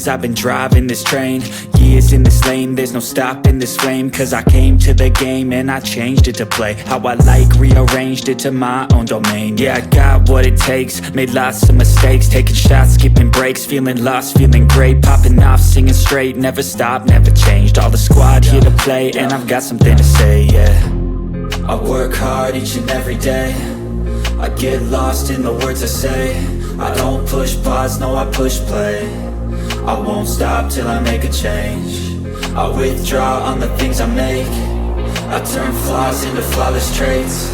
I've been driving this train. Years in this lane, there's no stopping this flame. Cause I came to the game and I changed it to play how I like, rearranged it to my own domain. Yeah, I got what it takes, made lots of mistakes, taking shots, skipping breaks, feeling lost, feeling great, popping off, singing straight, never stopped, never changed. All the squad here to play, and I've got something to say, yeah. I work hard each and every day, I get lost in the words I say. I don't push pause, no, I push play. I won't stop till I make a change. I withdraw on the things I make. I turn flaws into flawless traits.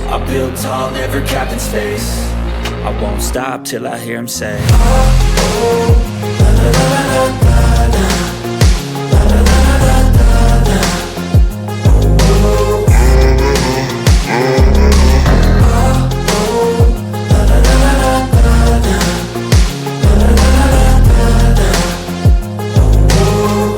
I build tall, never capped in space. I won't stop till I hear him say, oh, la la la la la la, la la la la la la, oh, oh, oh, la la la la la la, la la la la la la, oh,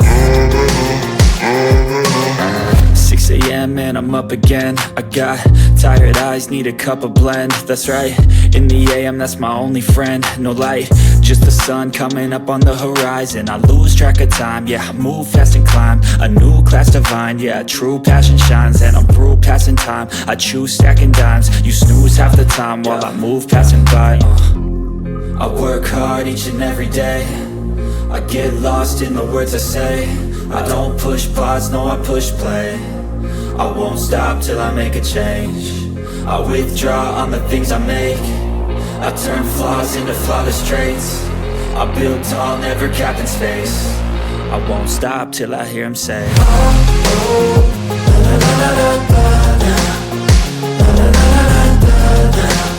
oh. 6 a.m. and I'm up again. I got tired eyes, need a cup of blend. That's right, in the AM, that's my only friend. No light, just the sun coming up on the horizon. I lose track of time, yeah, I move fast and climb a new class divine, yeah, true passion shines. And I'm through passing time, I choose stacking dimes. You snooze half the time while I move passing by. I work hard each and every day, I get lost in the words I say. I don't push pause, no, I push play. I won't stop till I make a change. I withdraw on the things I make. I turn flaws into flawless traits. I build tall, never capped in space. I won't stop till I hear him say, oh, oh, la la la la la, la la la la la la.